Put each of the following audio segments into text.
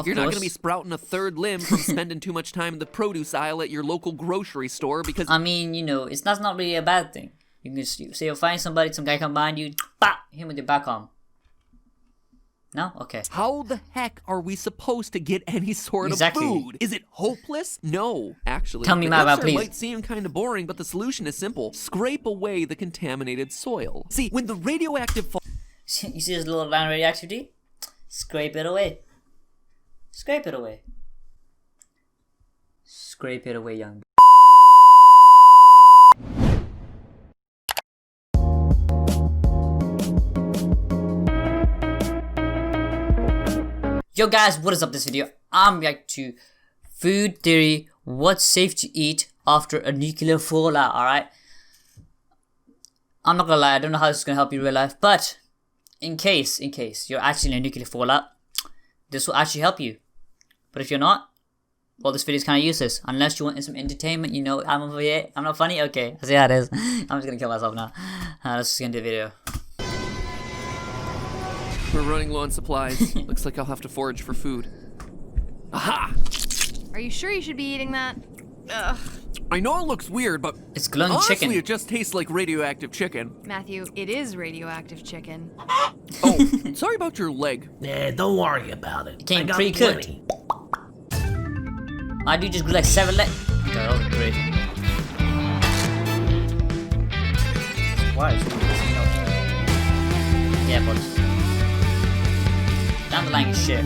You're not gonna be sprouting a third limb from spending too much time in the produce aisle at your local grocery store because... I mean, you know, that's not really a bad thing. You can just say you'll find somebody, some guy come behind you, hit him with your back arm. No? Okay. How the heck are we supposed to get any sort of food? Is it hopeless? No, actually. Tell me more about, please. It might seem kind of boring, but the solution is simple. Scrape away the contaminated soil. See, when the radioactive... You see this little line radioactivity? Scrape it away. Scrape it away. Scrape it away, young. Yo guys, what is up this video? I'm reacting to Food Theory, what's safe to eat after a nuclear fallout, alright? I'm not gonna lie, I don't know how this is gonna help you in real life, but in case you're actually in a nuclear fallout, this will actually help you. But if you're not, well, this video is kind of useless, unless you want some entertainment, you know, I'm not funny? Okay, I see how it is. I'm just gonna kill myself now. Let's just get into the video. We're running low on supplies. Looks like I'll have to forage for food. Aha! Are you sure you should be eating that? Ugh. I know it looks weird, but it's glowing honestly, chicken. It just tastes like radioactive chicken. Matthew, it is radioactive chicken. Oh, sorry about your leg. Nah, don't worry about it. It came pre-cooked. I do just grew like 7 legs. That was great. Why is it? Yeah, but down the line is shit.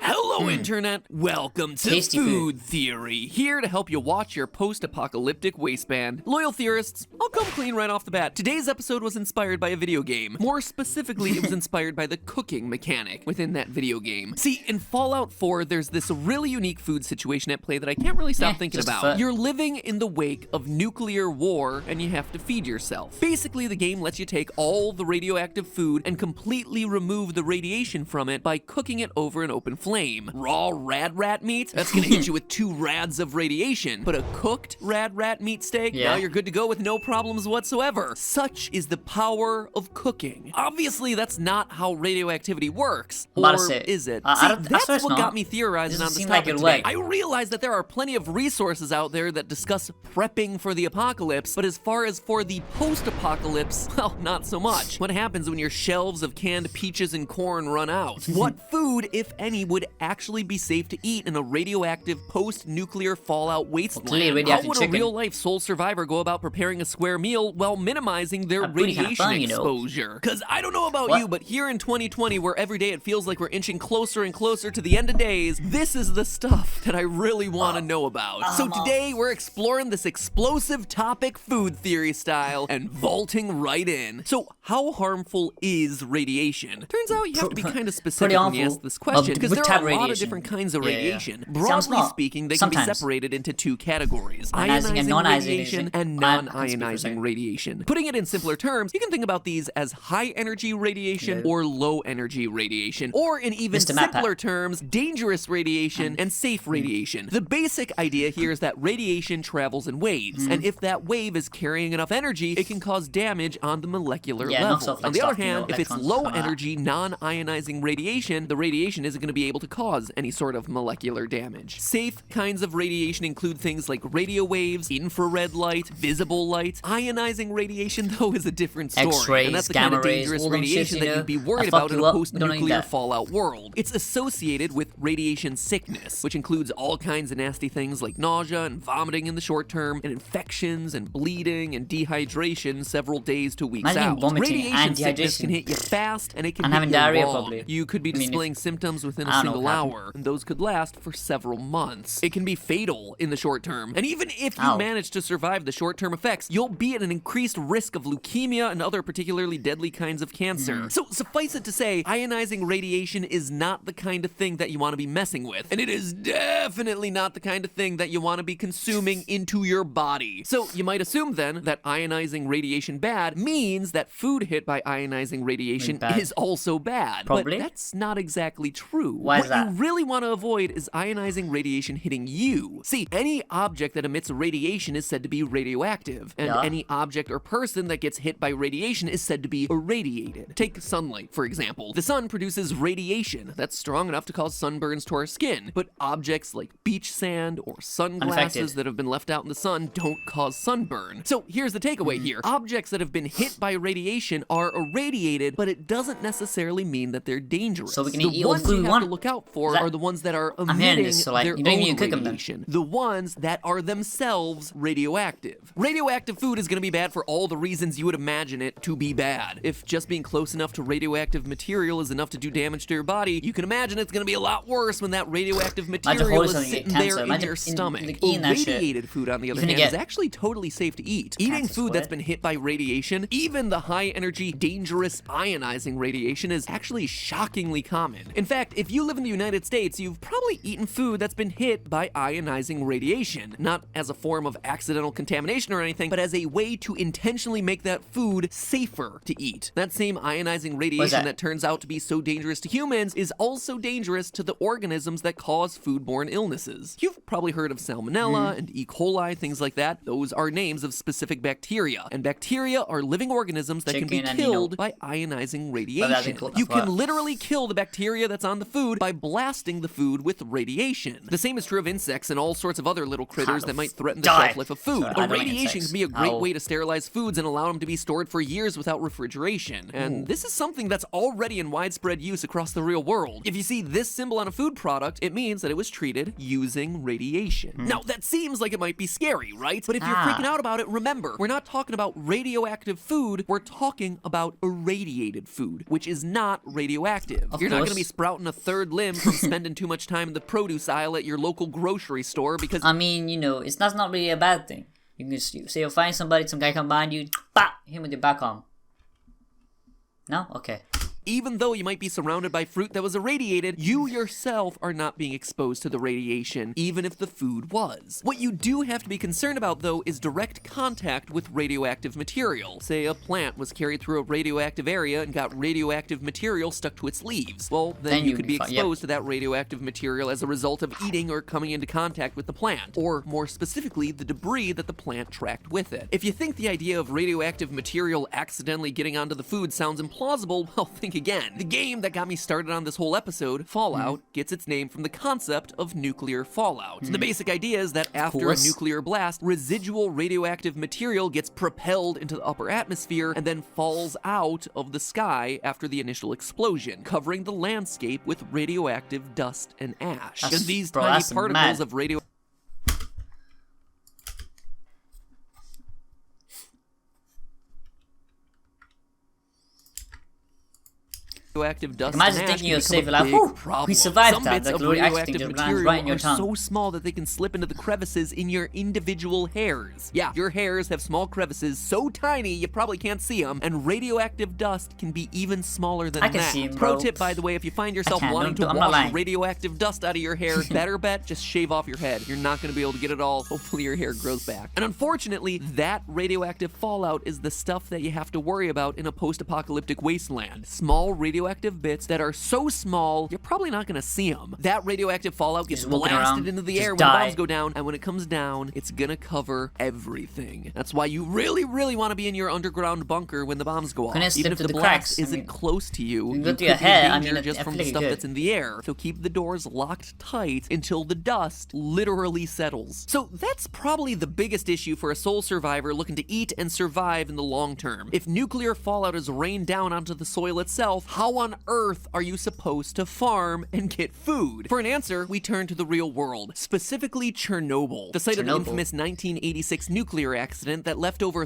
Hello, Internet. Welcome to Tasty Food Theory, here to help you watch your post-apocalyptic wasteland. Loyal theorists, I'll come clean right off the bat. Today's episode was inspired by a video game. More specifically, it was inspired by the cooking mechanic within that video game. See, in Fallout 4, there's this really unique food situation at play that I can't really stop thinking about. You're living in the wake of nuclear war, and you have to feed yourself. Basically, the game lets you take all the radioactive food and completely remove the radiation from it by cooking it over an open flame. Raw rad rat meat? That's gonna hit you with 2 rads of radiation. But a cooked rad rat meat steak? Now you're good to go with no problems whatsoever. Such is the power of cooking. Obviously, that's not how radioactivity works. Or is it? See, that's what got me theorizing on this topic today. I realize that there are plenty of resources out there that discuss prepping for the apocalypse, but as far as for the post-apocalypse, well, not so much. What happens when your shelves of canned peaches and corn run out? What food, if any, would actually be safe to eat in a radioactive post-nuclear fallout wasteland? How would a real-life sole survivor go about preparing a square meal while minimizing their radiation exposure? Because I don't know about you, but here in 2020, where every day it feels like we're inching closer and closer to the end of days, this is the stuff that I really want to know about. So today, we're exploring this explosive topic food theory style and vaulting right in. So how harmful is radiation? Turns out you have to be kind of specific when you ask this question, because there are a lot of different kinds of radiation. Broadly speaking, they can be separated into 2 categories: ionizing radiation and non-ionizing radiation. Putting it in simpler terms, you can think about these as high-energy radiation or low-energy radiation, or in even simpler terms, dangerous radiation and safe radiation. The basic idea here is that radiation travels in waves, and if that wave is carrying enough energy, it can cause damage on the molecular level. On the other hand, if it's low-energy, non-ionizing radiation, the radiation isn't going to be able to cause any sort of molecular damage. Safe kinds of radiation include things like radio waves, infrared light, visible light. Ionizing radiation, though, is a different story. X-rays, and that's the kind of dangerous radiation that you'd be worried about in a post-nuclear fallout world. It's associated with radiation sickness, which includes all kinds of nasty things like nausea and vomiting in the short term, and infections and bleeding and dehydration several days to weeks out. Radiation sickness can hit you fast, and it can hit you wrong. You could be displaying symptoms within a single hour, and those could last for several months. It can be fatal in the short term, and even if you manage to survive the short-term effects, you'll be at an increased risk of leukemia and other particularly deadly kinds of cancer. So suffice it to say, ionizing radiation is not the kind of thing that you want to be messing with, and it is definitely not the kind of thing that you want to be consuming into your body. So you might assume then that ionizing radiation bad means that food hit by ionizing radiation is also bad. But that's not exactly true. Why is that? What you really want to avoid is ionizing radiation hitting you. See, any object that emits radiation is said to be radioactive, and Yeah. any object or person that gets hit by radiation is said to be irradiated. Take sunlight, for example. The sun produces radiation that's strong enough to cause sunburns to our skin, but objects like beach sand or sunglasses Unaffected. that have been left out in the sun don't cause sunburn. So here's the takeaway here. Objects that have been hit by radiation are irradiated, but it doesn't necessarily mean that they're dangerous. So we can the eat all ones the food you we have want? to look out for Is that- are the ones that are I'm hearing emitting this, so, like, their you don't even own need to cook 'em then. radiation. The ones that are themselves radioactive. Radioactive food is going to be bad for all the reasons you would imagine it to be bad. If just being close enough to radioactive material is enough to do damage to your body, you can imagine it's going to be a lot worse when that radioactive material holding is something, you sitting get there cancer. in Imagine your stomach. like, eating that shit. Irradiated food, on the other You're gonna hand, is get actually totally safe to eat. Eating cancer food that's sweat. been hit by radiation, even the high energy, dangerous ionizing radiation, is actually shockingly common. In fact, if you live in the United States, you've probably eaten food that's been hit by ionizing radiation, not as a form of accidental contamination or anything, but as a way to intentionally make that food safer to eat. That same ionizing radiation that turns out to be so dangerous to humans is also dangerous to the organisms that cause foodborne illnesses. You've probably heard of salmonella and E. coli, things like that. Those are names of specific bacteria, and bacteria are living organisms that can be Chicken and, killed by ionizing radiation. cool. You can What? literally kill the bacteria that's on the food by blasting the food with radiation. The same is true of insects and all sorts of other little critters God, that might threaten the die. shelf life of food. Sorry, I don't like Irradiation insects. can be a great Ow. way to sterilize foods and allow them to be stored for years without refrigeration. And this is something that's already in widespread use across the real world. If you see this symbol on a food product, it means that it was treated using radiation. Now, that seems like it might be scary, right? But if you're Ah. freaking out about it, remember, we're not talking about radioactive food, we're talking about irradiated food, which is not radioactive. Of You're not course. going to be sprouting a third limb from spending too much time in the produce aisle at your local grocery store because I mean, you know, that's not really a bad thing. You can just say you'll find somebody, some guy come behind you, bah, hit him with your back arm. No? Okay. even though you might be surrounded by fruit that was irradiated, you yourself are not being exposed to the radiation, even if the food was. What you do have to be concerned about, though, is direct contact with radioactive material. Say a plant was carried through a radioactive area and got radioactive material stuck to its leaves. Well, then you could be exposed to that radioactive material as a result of eating or coming into contact with the plant, or more specifically, the debris that the plant tracked with it. If you think the idea of radioactive material accidentally getting onto the food sounds implausible, well, think again. The game that got me started on this whole episode, Fallout, gets its name from the concept of nuclear fallout. The basic idea is that after a nuclear blast, residual radioactive material gets propelled into the upper atmosphere and then falls out of the sky after the initial explosion, covering the landscape with radioactive dust and ash. And these tiny particles of radioactive dust Imagine and ash thinking can you're become safe, a like, big whew, problem. we survived Some that. bits The of glory actually radioactive just lands material right in your are tongue. so small that they can slip into the crevices in your individual hairs. Yeah, your hairs have small crevices so tiny you probably can't see them, and radioactive dust can be even smaller than I can that. see 'em, Pro bro. tip, by the way, if you find yourself can, wanting to I'm not wash lying. radioactive dust out of your hair, better bet just shave off your head. You're not going to be able to get it all. Hopefully your hair grows back. And unfortunately, that radioactive fallout is the stuff that you have to worry about in a post-apocalyptic wasteland. Small radioactive bits that are so small, you're probably not going to see them. That radioactive fallout gets Just walking blasted around, into the just air when die. bombs go down, and when it comes down, it's going to cover everything. That's why you really, really want to be in your underground bunker when the bombs go off. Couldn't it Even slip if through the the blast cracks? I isn't mean, close to you, you can you go could through be your head. in I danger mean, just I from feel the like stuff it that's could. in the air. So keep the doors locked tight until the dust literally settles. So that's probably the biggest issue for a soul survivor looking to eat and survive in the long term. If nuclear fallout is rained down onto the soil itself, how on earth are you supposed to farm and get food? For an answer, we turn to the real world, specifically Chernobyl, the site of the Chernobyl. infamous 1986 nuclear accident that left over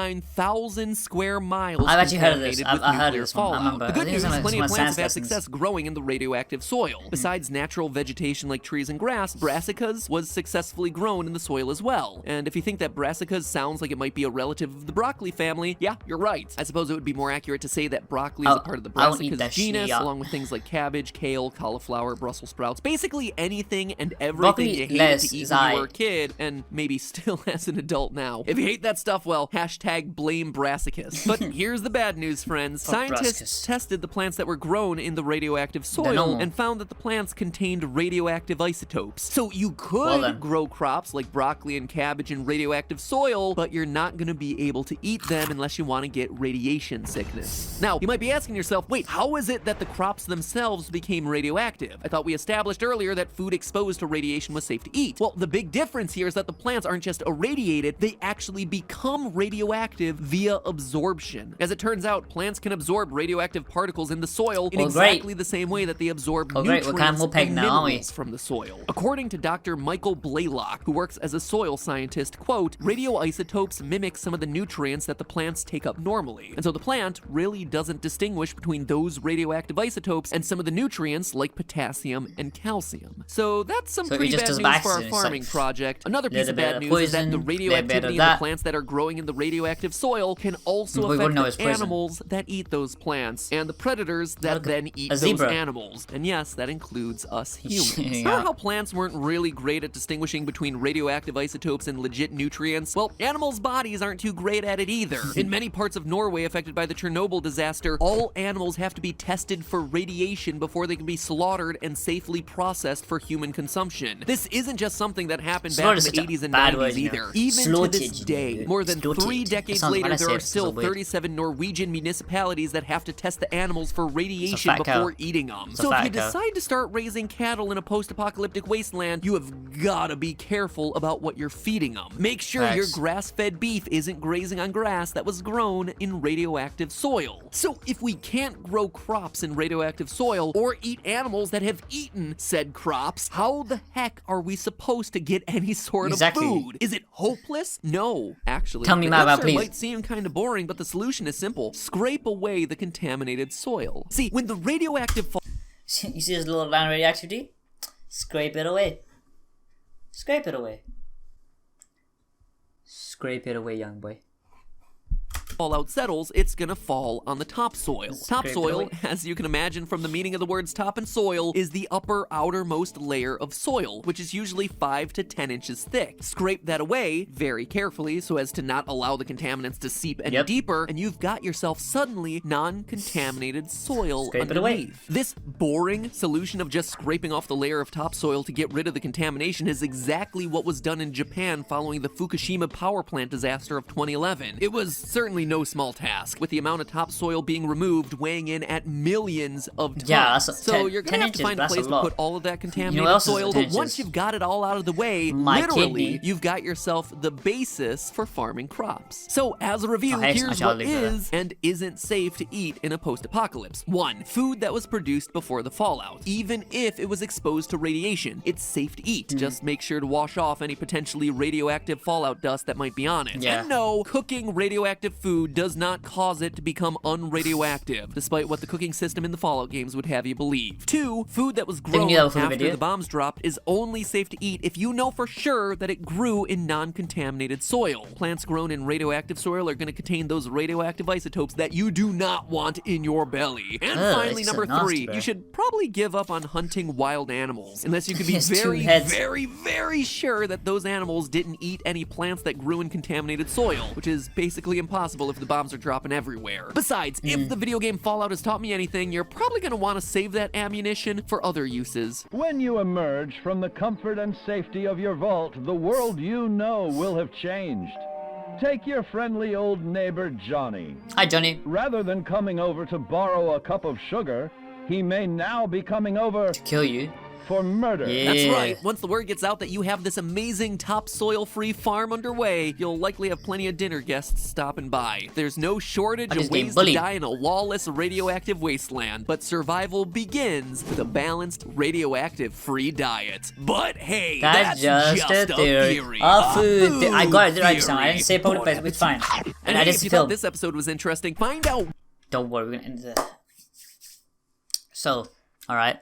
39,000 square miles I've actually heard of this. contaminated with I've heard of nuclear this one. I fallout. remember. The I good think news it's is one of plenty of science plants have had lessons. success growing in the radioactive soil. Besides natural vegetation like trees and grass, brassicas was successfully grown in the soil as well. And if you think that brassicas sounds like it might be a relative of the broccoli family, yeah, you're right. I suppose it would be more accurate to say that broccoli is a part of the I won't don't eat brassicas that genus, shit. along with things like cabbage, kale, cauliflower, Brussels sprouts, basically anything and everything Broccoli, you hated lettuce to eat is when you were a aight. kid, and maybe still as an adult now. If you hate that stuff, well, hashtag blame brassicas. But here's the bad news, friends. Fuck Scientists brassicas. tested the plants that were grown in the radioactive soil normal. and found that the plants contained radioactive isotopes. So you Well could then. grow crops like broccoli and cabbage in radioactive soil, but you're not going to be able to eat them unless you want to get radiation sickness. Now, you might be asking yourself, wait, how is it that the crops themselves became radioactive? I thought we established earlier that food exposed to radiation was safe to eat. Well, the big difference here is that the plants aren't just irradiated, they actually become radioactive via absorption. As it turns out, plants can absorb radioactive particles in the soil in Well, great. exactly the same way that they absorb Oh, great. We're kind of nutrients Mopeg and now, aren't we? minerals from the soil. According to Dr. Michael Blaylock, who works as a soil scientist, quote, radioisotopes mimic some of the nutrients that the plants take up normally. And so the plant really doesn't distinguish between those radioactive isotopes and some of the nutrients like potassium and calcium. So that's some So it pretty just bad does news by for our accident. It's farming like, project. Another piece little of bit bad of news is that the poison, little bit of radioactivity in the that. plants that are growing in the radioactive soil can also We wouldn't know affect it's the poison. animals that eat those plants and the predators that Look, then eat a those zebra. animals. And yes, that includes us humans. Yeah. Remember how plants weren't really great at distinguishing between radioactive isotopes and legit nutrients? Well, animals' bodies aren't too great at it either. In many parts of Norway affected by the Chernobyl disaster, all animals have to be tested for radiation before they can be slaughtered and safely processed for human consumption. This isn't just something that happened back in Slaughtered the is such a 80s and bad 90s word, you know. either. Even to Slaughtered, this day, you know. more than Slaughtered. 3 That decades sounds- when later, I say there are it, it's still so weird. 37 Norwegian municipalities that have to test the animals for radiation fat cow. before eating them. a So if fat you cow. decide to start raising cattle in a post-apocalyptic wasteland, you have gotta be careful about what you're feeding them. Make sure your Facts. grass-fed beef isn't grazing on grass that was grown in radioactive soil. So if we can't grow crops in radioactive soil or eat animals that have eaten said crops, how the heck are we supposed to get any sort Exactly. of food? Is it hopeless? No, actually. Tell me The more about, answer please. might seem kind of boring, but the solution is simple. Scrape away the contaminated soil. See, when the radioactive You see this little line of radioactivity? Scrape it away. Scrape it away. Scrape it away, young boy. fallout settles, it's gonna fall on the topsoil. Scrape it Topsoil, away. as you can imagine from the meaning of the words top and soil, is the upper outermost layer of soil, which is usually 5 to 10 inches thick. Scrape that away very carefully so as to not allow the contaminants to seep any Yep. deeper, and you've got yourself suddenly non-contaminated soil Scrape it away. underneath. This boring solution of just scraping off the layer of topsoil to get rid of the contamination is exactly what was done in Japan following the Fukushima power plant disaster of 2011. It was certainly no small task, with the amount of topsoil being removed weighing in at millions of tons. Yeah, that's so 10 you're gonna 10 have to inches, find a that's a place to lot. put all of that contaminated else is soil, 10 but once inches? you've got it all out of the way, My literally, kidney. you've got yourself the basis for farming crops. So as a review, Oh, hey, here's I what leave it there. is and isn't safe to eat in a post-apocalypse. 1. Food that was produced before the fallout. Even if it was exposed to radiation, it's safe to eat. Just make sure to wash off any potentially radioactive fallout dust that might be on it. Yeah. And no, cooking radioactive food does not cause it to become unradioactive, despite what the cooking system in the Fallout games would have you believe. 2. Food that was you grown knew that before the after video? the bombs dropped is only safe to eat if you know for sure that it grew in non-contaminated soil. Plants grown in radioactive soil are going to contain those radioactive isotopes that you do not want in your belly. And Ugh, finally, it's so number nasty, 3, bro. you should probably give up on hunting wild animals, unless you can be Yes, 2 very, heads. very, very sure that those animals didn't eat any plants that grew in contaminated soil, which is basically impossible if the bombs are dropping everywhere. Besides, if the video game Fallout has taught me anything, you're probably going to want to save that ammunition for other uses. When you emerge from the comfort and safety of your vault, the world you know will have changed. Take your friendly old neighbor Johnny. Hi, Johnny. Rather than coming over to borrow a cup of sugar, he may now be coming over Kill you. for murder. Yeah. That's right. Once the word gets out that you have this amazing topsoil-free farm underway, you'll likely have plenty of dinner guests stopping by. There's no shortage I'm of just getting ways to bullied. die in a lawless, radioactive wasteland, but survival begins with a balanced, radioactive-free diet. But hey, That's just a theory. A food I got it right this time. I didn't say public place. It's fine. And And I hey, just if you thought filmed. this episode was interesting, find out Don't worry, we're gonna end it. So, alright.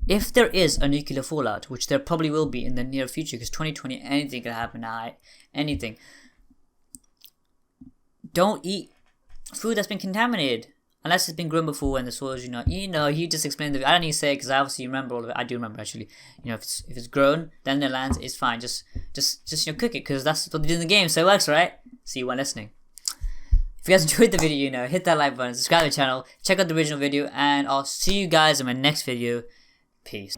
If there is a nuclear fallout, which there probably will be in the near future, because 2020, anything can happen, alright? Anything. Don't eat food that's been contaminated. unless it's been grown before and the soil's, you just explained I don't need to say it because I obviously remember all of it. I do remember actually. If it's grown, then it lands, it's fine. Just cook it because that's what they do in the game, so it works, right? See you when listening. If you guys enjoyed the video, hit that like button, subscribe to the channel, check out the original video, and I'll see you guys in my next video. Peace.